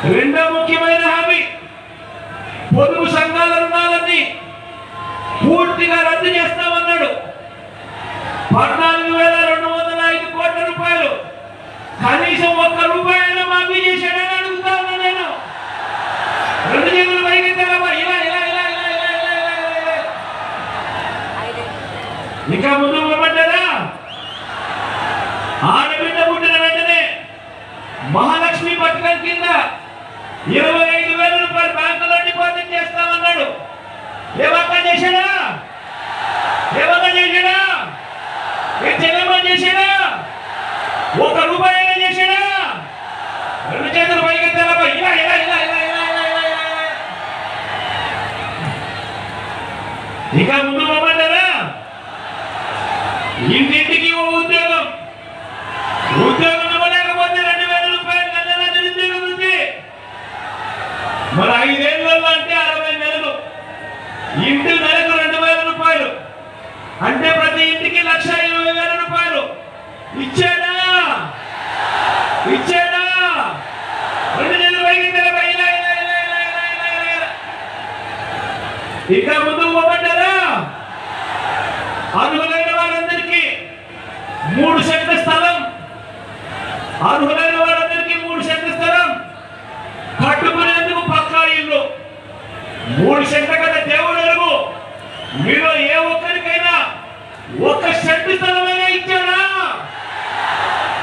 రెండో ముఖ్యమైన హామీ పొదుపు సంఘాల రుణాలన్నీ పూర్తిగా రద్దు చేస్తామన్నాడు. 14,205 కోట్ల రూపాయలు కనీసం ఒక్క రూపాయలు మాఫీ చేశాడని అడుగుతా ఉన్నా నేను. రెండు చేతులు పైకి తెలవా ఇలా ఇలా ఇలా ఇలా ఇలా ఇలా ఇంకా ముందు ఇవ్వబడ్డారా? ఆడబిడ్డ పుట్టిన వెంటనే మహాలక్ష్మి పథకం కింద 25,000 రూపాయలు బ్యాంకులో డిపాజిట్ చేస్తామన్నాడు. ఏమన్నా చేశాడా? ఏమన్నా చేశాడా? ఏ చెల్లెమ్మ చేశాడా? ఒక్క రూపాయలు చేశాడా? రెండు చేతులు పైకి తెలప ఇలా ఇలా ఇలా ఇలా ఇలా ఇలా ఇలా ఇంకా ముందు ఇవ్వమంటారా? ఇంటింటికి ఓ ఉద్యోగం. ఉద్యోగం ఇవ్వలేకపోతే 2,000 రూపాయలు నెల నిరుద్యోగం ఉంది. మరి 5 ఏళ్ళలో అంటే 60 నెలలు. ఇంటి నెలకు 2,000 రూపాయలు అంటే ప్రతి ఇంటికి 1,20,000 రూపాయలు ఇచ్చాడా? ఇచ్చాడా? రెండు నెలలు వైగితే ఇంకా ముందు పోమంటారా? అర్హులైన వారందరికీ 3 సెంట్ల స్థలం, అర్హులైన వారందరికీ 3 సెంట్ల స్థలం కట్టుకునేందుకు పక్కా ఇల్లు. 3 సెంట్ల కదా దేవుడు ఎరుగు. మీలో ఏ ఒక్కరికైనా 1 సెంటు స్థలమైనా ఇచ్చాడా?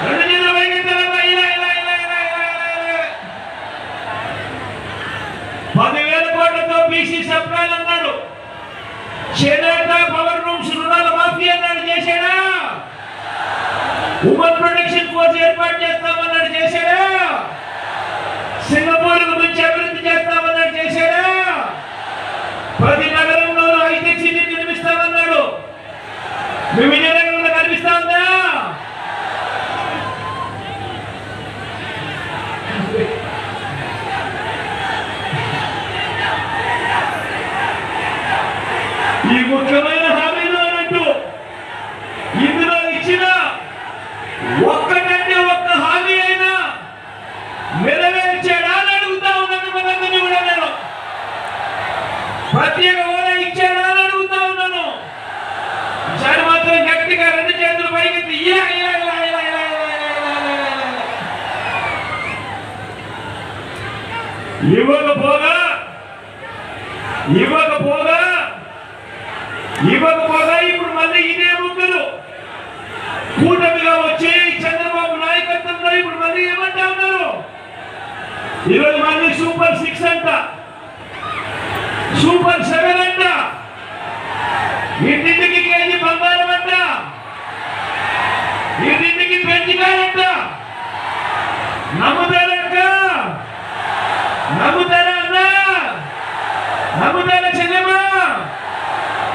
రెండు నెలలు వైగితే 10,000 కోట్లతో బీసీ సప్లైలు అన్నాడు. చేనేత పవర్ రూమ్స్ రుణాల మాఫీ అన్నాడు. చేశాడా? ఉమెన్ ప్రొటెక్షన్ ఫోర్స్ ఏర్పాటు చేస్తామన్నాడు. చేశాడా? సింగపూర్ గురించి అభివృద్ధి చేస్తామన్నాడు. చేశాడా? ప్రతి నగరంలోనూ హైటెక్ సిటీ నిర్మిస్తామన్నాడు. మీ విజయనగరంలో కనిపిస్తా ఉందా? ఈ ముఖ్యమైన హామీలు అన్నట్టు ఇందులో ఇచ్చిన ఒక్కటంటే ఒక్క హామీ అయినా నెరవేర్చాడా అని అడుగుతా ఉన్నాను. మనందరినీ కూడా నేను ప్రత్యేక హోదా ఇచ్చాడా అని అడుగుతా ఉన్నాను. ఈసారి మాత్రం గట్టిగా రెండు చేతులు పైకి ఇలా ఇలా ఇలా ఇలా ఇలా ఇవ్వకపోగా ఇవ్వకపోగా ఇవ్వకపోగా ఇప్పుడు మళ్ళీ ఇదే ముగ్గురు కూటమిగా వచ్చి చంద్రబాబు నాయకత్వంలో ఇప్పుడు మళ్ళీ ఏమంటా ఉన్నారు? ఈరోజు మళ్ళీ సూపర్ 6 అంట, సూపర్ 7 అంట, ఇంటింటికి కేజీ బంగారం అంట, ఇంటింటికి పెంచికాయంట. నమ్ముతారంట? నమ్ముతారా అన్నా? నమ్ముతారా చెల్లెమ్మా?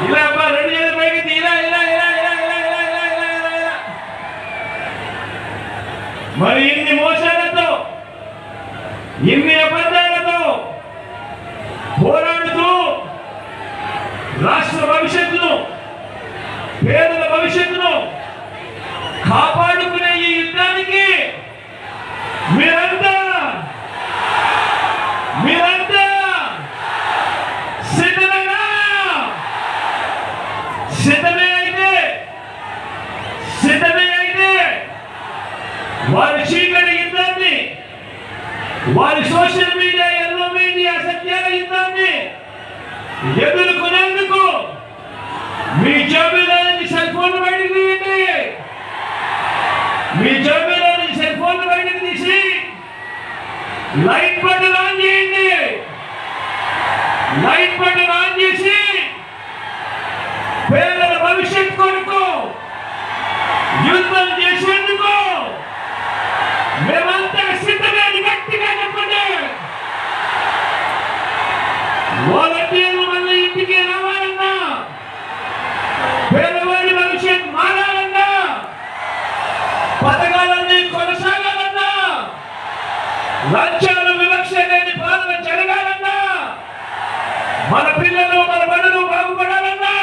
ఇలా రెండు చేతుల పైకి ఇలా ఇలా ఇలా ఇలా ఇలా ఇలా ఇలా ఇలా ఇలా మరి ఇన్ని మోసాలతో ఇన్ని అబద్ధాలతో పోరాడుతూ రాష్ట్ర భవిష్యత్తును, పేదల భవిష్యత్తును కాపాడుకునే ఈ యుద్ధానికి మీరంతా సిద్ధమే అయితే వారి చీకటి యుద్ధాన్ని, వారి సోషల్ మీడియా, ఎల్లో మీడియా సత్యాల యుద్ధాన్ని ఎదుర్కొనేందుకు మీ జేబులో నుంచి సెల్ ఫోన్ బయటకు తీయండి. మీ జేబులో నుంచి సెల్ ఫోన్ బయటకు తీసి లైట్ బటన్ ఆన్ చేయండి. లైట్ బటన్ ఆన్ చేసి పేదల భవిష్యత్ కొరకు యుద్ధం చేసేందుకు మేమంతా సిద్ధమే గట్టిగా చెప్పండి. వాలంటీర్లు మళ్ళీ ఇంటికి రావాలన్నా, పేదవాడి భవిష్యత్ మారాలన్నా, పథకాలన్నీ కొనసాగాలన్నా, లంచాలు వివక్ష లేని పాలన జరగాలన్నా, మన పిల్లలు మన బడులు బాగుపడాలన్నా,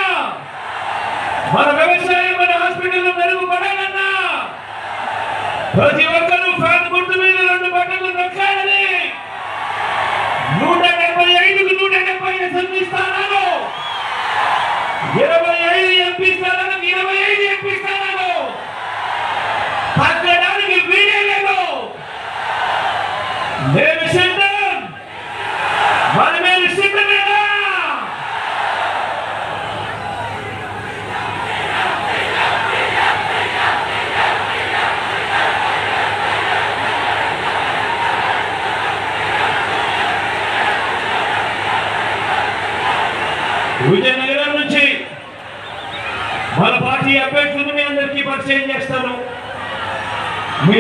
మన వ్యవసాయం మన హాస్పిటల్ మెరుగుపడాలన్నా, ప్రతి ఒక్కరూ ఫ్యాన్ గుర్తు మీద 2 బటన్లు నొక్కాలని ఎంపీ స్థానాలకు 25 ఎంపీ స్థానాలు తగ్గడానికి వీడే లేదు. నేను సిద్ధం, మన మీద సిద్ధమేనా? విజయనగరం నుంచి మన పార్టీ అభ్యర్థులను మీ అందరికీ పరిచయం చేస్తాను.